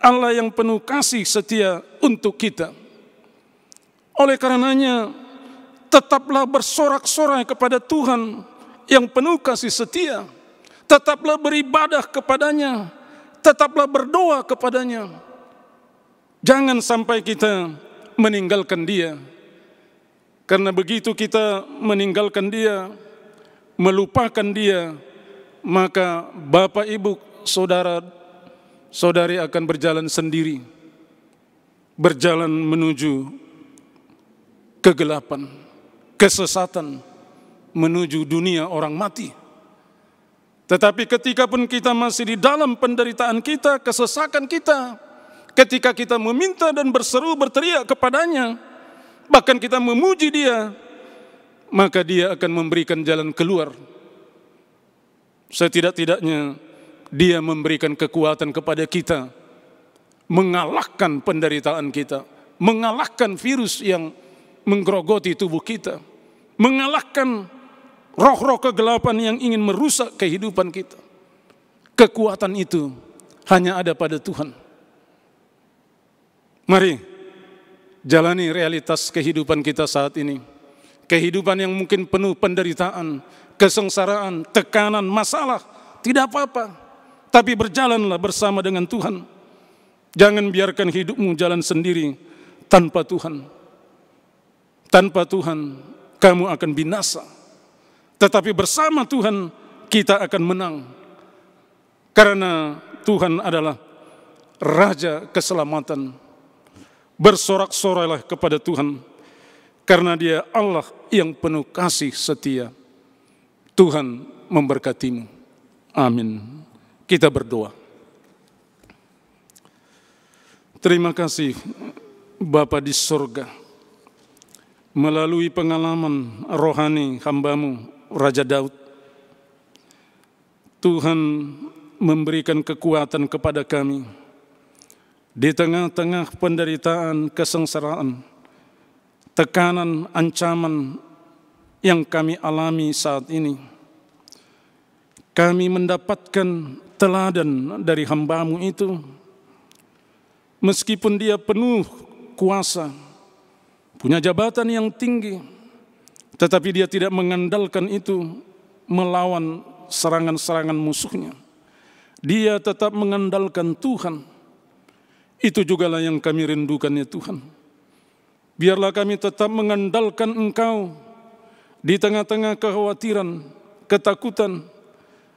Allah yang penuh kasih setia untuk kita. Oleh karenanya, tetaplah bersorak-sorai kepada Tuhan yang penuh kasih setia. Tetaplah beribadah kepadanya, tetaplah berdoa kepadanya. Jangan sampai kita meninggalkan Dia. Karena begitu kita meninggalkan Dia, melupakan Dia, maka Bapak, Ibu, saudara, saudari akan berjalan sendiri, berjalan menuju kegelapan, kesesatan, menuju dunia orang mati. Tetapi ketika pun kita masih di dalam penderitaan kita, kesesakan kita, ketika kita meminta dan berseru, berteriak kepadanya, bahkan kita memuji Dia, maka Dia akan memberikan jalan keluar. Setidak-tidaknya Dia memberikan kekuatan kepada kita, mengalahkan penderitaan kita, mengalahkan virus yang menggerogoti tubuh kita, mengalahkan roh-roh kegelapan yang ingin merusak kehidupan kita. Kekuatan itu hanya ada pada Tuhan. Mari jalani realitas kehidupan kita saat ini. Kehidupan yang mungkin penuh penderitaan, kesengsaraan, tekanan, masalah. Tidak apa-apa, tapi berjalanlah bersama dengan Tuhan. Jangan biarkan hidupmu jalan sendiri tanpa Tuhan. Tanpa Tuhan kamu akan binasa. Tetapi bersama Tuhan kita akan menang. Karena Tuhan adalah Raja keselamatan. Bersorak-sorailah kepada Tuhan, karena Dia Allah yang penuh kasih setia. Tuhan memberkatimu. Amin. Kita berdoa. Terima kasih Bapa di sorga, melalui pengalaman rohani hamba-Mu Raja Daud, Tuhan memberikan kekuatan kepada kami di tengah-tengah penderitaan, kesengsaraan, tekanan, ancaman yang kami alami saat ini. Kami mendapatkan teladan dari hamba-Mu itu, meskipun dia penuh kuasa, punya jabatan yang tinggi, tetapi dia tidak mengandalkan itu melawan serangan-serangan musuhnya. Dia tetap mengandalkan Tuhan. Itu jugalah yang kami rindukan ya Tuhan. Biarlah kami tetap mengandalkan Engkau di tengah-tengah kekhawatiran, ketakutan,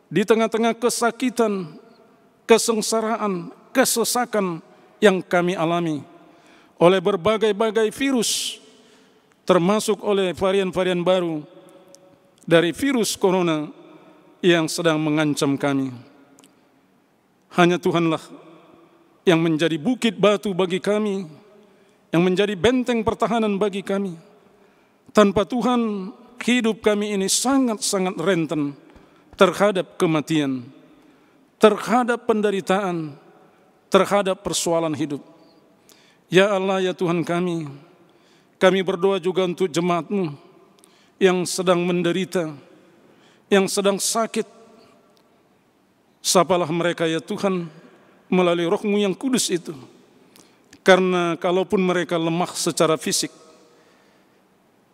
di tengah-tengah kesakitan, kesengsaraan, kesesakan yang kami alami oleh berbagai-bagai virus, termasuk oleh varian-varian baru dari virus corona yang sedang mengancam kami. Hanya Tuhanlah yang menjadi bukit batu bagi kami, yang menjadi benteng pertahanan bagi kami. Tanpa Tuhan, hidup kami ini sangat-sangat rentan terhadap kematian, terhadap penderitaan, terhadap persoalan hidup. Ya Allah, ya Tuhan kami berdoa juga untuk jemaat-Mu yang sedang menderita, yang sedang sakit. Sapalah mereka ya Tuhan melalui Roh-Mu yang kudus itu. Karena kalaupun mereka lemah secara fisik,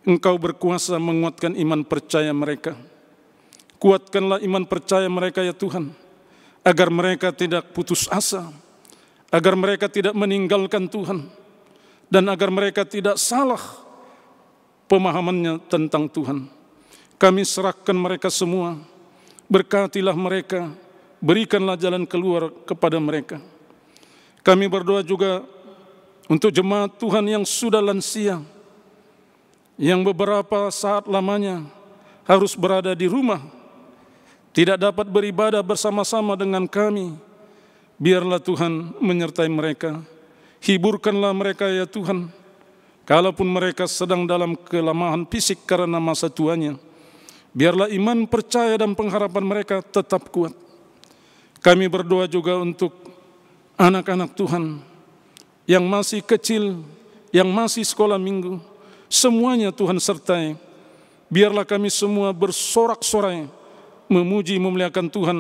Engkau berkuasa menguatkan iman percaya mereka. Kuatkanlah iman percaya mereka ya Tuhan, agar mereka tidak putus asa, agar mereka tidak meninggalkan Tuhan, dan agar mereka tidak salah pemahamannya tentang Tuhan. Kami serahkan mereka semua, berkatilah mereka, berikanlah jalan keluar kepada mereka. Kami berdoa juga untuk jemaat Tuhan yang sudah lansia, yang beberapa saat lamanya harus berada di rumah, tidak dapat beribadah bersama-sama dengan kami. Biarlah Tuhan menyertai mereka, hiburkanlah mereka ya Tuhan. Kalaupun mereka sedang dalam kelemahan fisik karena masa tuanya, biarlah iman, percaya dan pengharapan mereka tetap kuat. Kami berdoa juga untuk anak-anak Tuhan yang masih kecil, yang masih sekolah minggu, semuanya Tuhan sertai. Biarlah kami semua bersorak-sorai memuji memuliakan Tuhan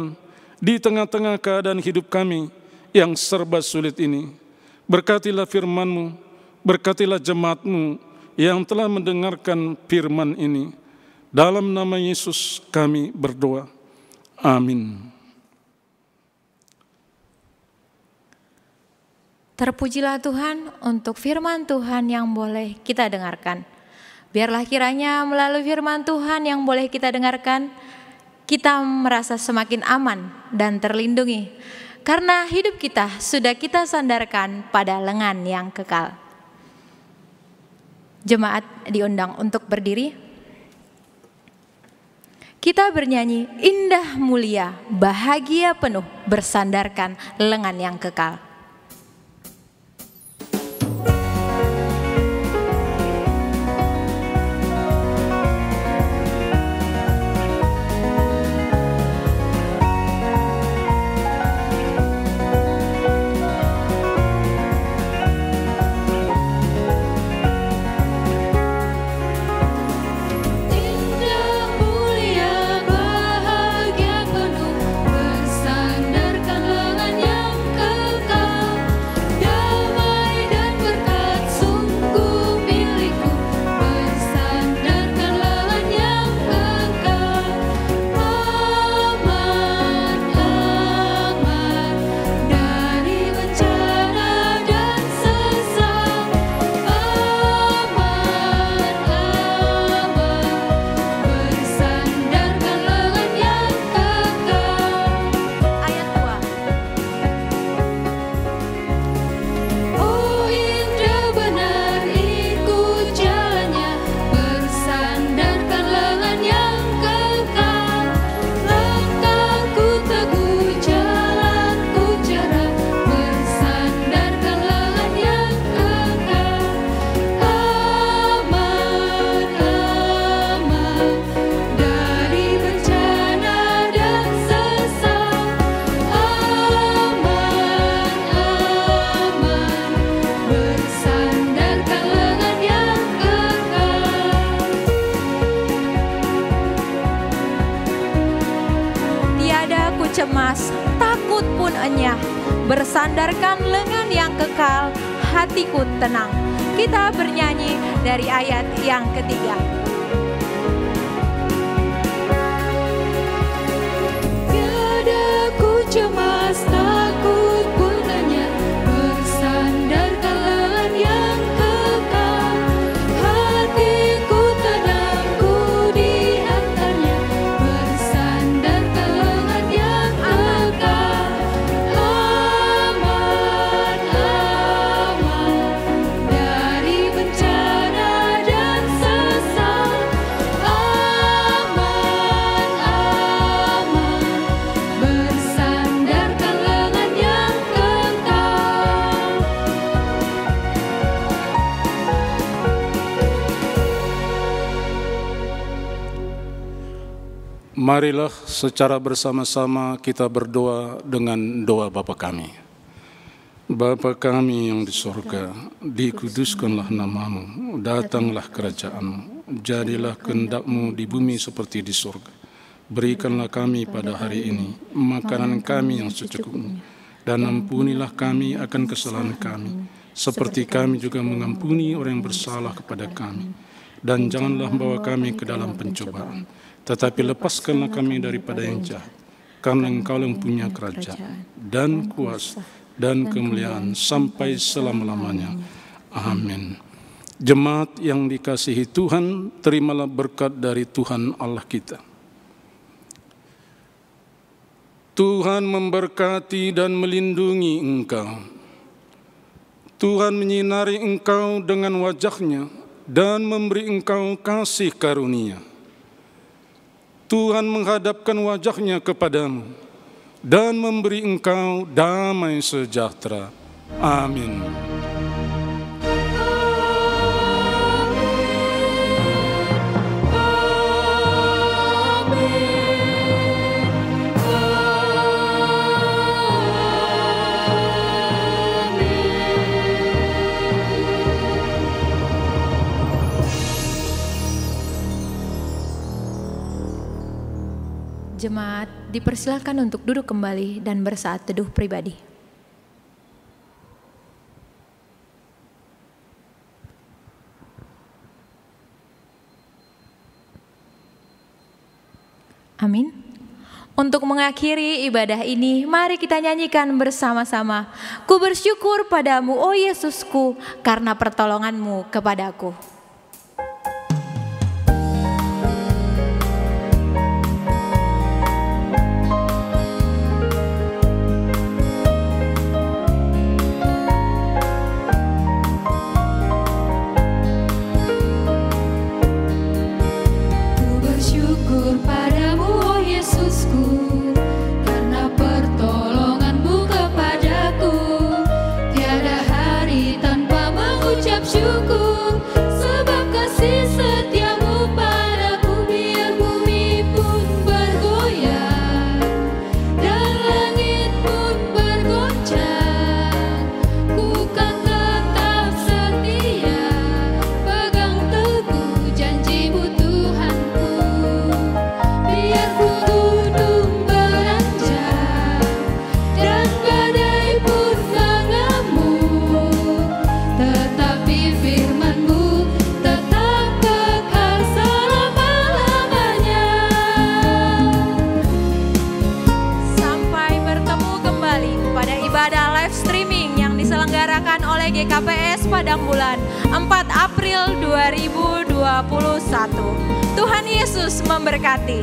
di tengah-tengah keadaan hidup kami yang serba sulit ini. Berkatilah firman-Mu, berkatilah jemaat-Mu yang telah mendengarkan firman ini. Dalam nama Yesus kami berdoa. Amin. Terpujilah Tuhan untuk firman Tuhan yang boleh kita dengarkan. Biarlah kiranya melalui firman Tuhan yang boleh kita dengarkan, kita merasa semakin aman dan terlindungi. Karena hidup kita sudah kita sandarkan pada lengan yang kekal. Jemaat diundang untuk berdiri. Kita bernyanyi, indah mulia, bahagia penuh, bersandarkan lengan yang kekal. cemas, takut pun enyah. Bersandarkan lengan yang kekal, hatiku tenang. Kita bernyanyi dari ayat yang ketiga. Tiada ku cemas, takut pun enyah. Bersandarkan lengan yang kekal, hatiku tenang, ku di atasnya. Bersandarkan lengan yang kekal, aman, aman dari bencana dan sesat. Aman, aman, bersandarkan lengan yang kekal. Marilah secara bersama-sama kita berdoa dengan doa Bapa kami. Bapa kami yang di sorga, dikuduskanlah namamu, datanglah kerajaanmu, jadilah kehendak-mu di bumi seperti di sorga. Berikanlah kami pada hari ini makanan kami yang secukupnya, dan ampunilah kami akan kesalahan kami, seperti kami juga mengampuni orang yang bersalah kepada kami. Dan janganlah membawa kami ke dalam pencobaan, tetapi lepaskanlah kami daripada yang jahat, karena Engkau yang punya kerajaan dan kuasa dan kemuliaan sampai selama-lamanya. Amin. Jemaat yang dikasihi Tuhan, terimalah berkat dari Tuhan Allah kita. Tuhan memberkati dan melindungi engkau. Tuhan menyinari engkau dengan wajah-Nya dan memberi engkau kasih karunia. Tuhan menghadapkan wajah-Nya kepadamu dan memberi engkau damai sejahtera. Amin. Jemaat dipersilakan untuk duduk kembali dan bersaat teduh pribadi. Amin. Untuk mengakhiri ibadah ini, mari kita nyanyikan bersama-sama. Ku bersyukur padamu, oh Yesusku, karena pertolonganmu kepadaku. Syukur sebab kasih setiamu padaku, biar bumi pun bergoyang dan langit pun bergoncang. Ku kan tetap setia, pegang teguh janji-Mu Tuhanku, biar gunung beranjak dan badai pun mengamuk, tetapi firman-Mu tetap kekal selama-lamanya. Sampai bertemu kembali pada ibadah live streaming yang diselenggarakan oleh GKPS Padang Bulan 4 April 2021. Tuhan Yesus memberkati.